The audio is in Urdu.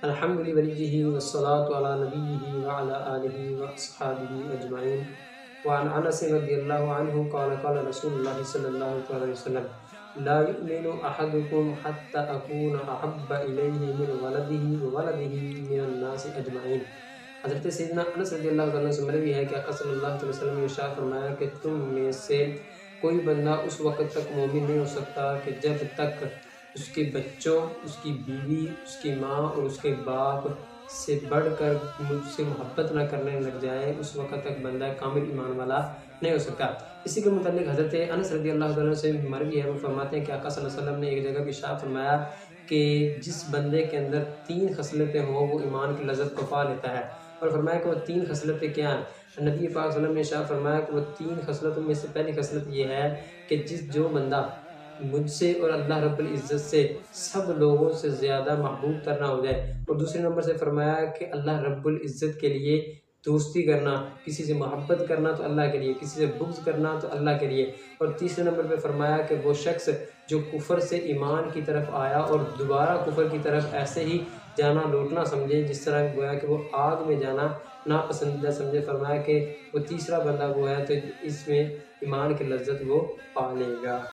الحمد لوليه والصلاة على نبيه وعلى آله وأصحابه أجمعين. وعن أنس رضي الله عنه قال قال رسول الله صلى الله عليه وسلم: لا يؤمن أحدكم حتى أكون أحب إليه من ولده وولده من الناس أجمعين. حضرت سیدنا انس رضی اللہ عنہ سے مروی ہے کہ آقا صلی اللہ علیہ وسلم نے ارشاد فرمایا کہ تم میں سے کوئی بندہ اس وقت تک مومن نہیں ہو سکتا کہ جب تک اس کے بچوں، اس کی بیوی، اس کی ماں اور اس کے باپ سے بڑھ کر مجھ سے محبت نہ کرنے لگ جائے، اس وقت تک بندہ کامل ایمان والا نہیں ہو سکتا۔ اسی کے متعلق حضرت انس رضی اللہ عنہ سے مروی ہے، وہ فرماتے ہیں کہ آقا صلی اللہ علیہ وسلم نے ایک جگہ بھی ارشاد فرمایا کہ جس بندے کے اندر 3 خصلتیں ہوں وہ ایمان کی لذت کو پا لیتا ہے، اور فرمایا کہ وہ 3 خصلتیں کیا ہیں؟ نبی پاک صلی اللہ علیہ وسلم نے ارشاد فرمایا کہ وہ 3 خصلتوں میں سے پہلی خصلت یہ ہے کہ جو بندہ مجھ سے اور اللہ رب العزت سے سب لوگوں سے زیادہ محبوب کرنا ہو جائے، اور دوسرے نمبر سے فرمایا کہ اللہ رب العزت کے لیے دوستی کرنا، کسی سے محبت کرنا تو اللہ کے لیے، کسی سے بغض کرنا تو اللہ کے لیے، اور تیسرے نمبر پہ فرمایا کہ وہ شخص جو کفر سے ایمان کی طرف آیا اور دوبارہ کفر کی طرف ایسے ہی جانا لوٹنا سمجھے جس طرح گویا کہ وہ آگ میں جانا ناپسندیدہ سمجھے، فرمایا کہ وہ تیسرا بندہ وہ ہے تو اس میں ایمان کی لذت وہ پا لے گا۔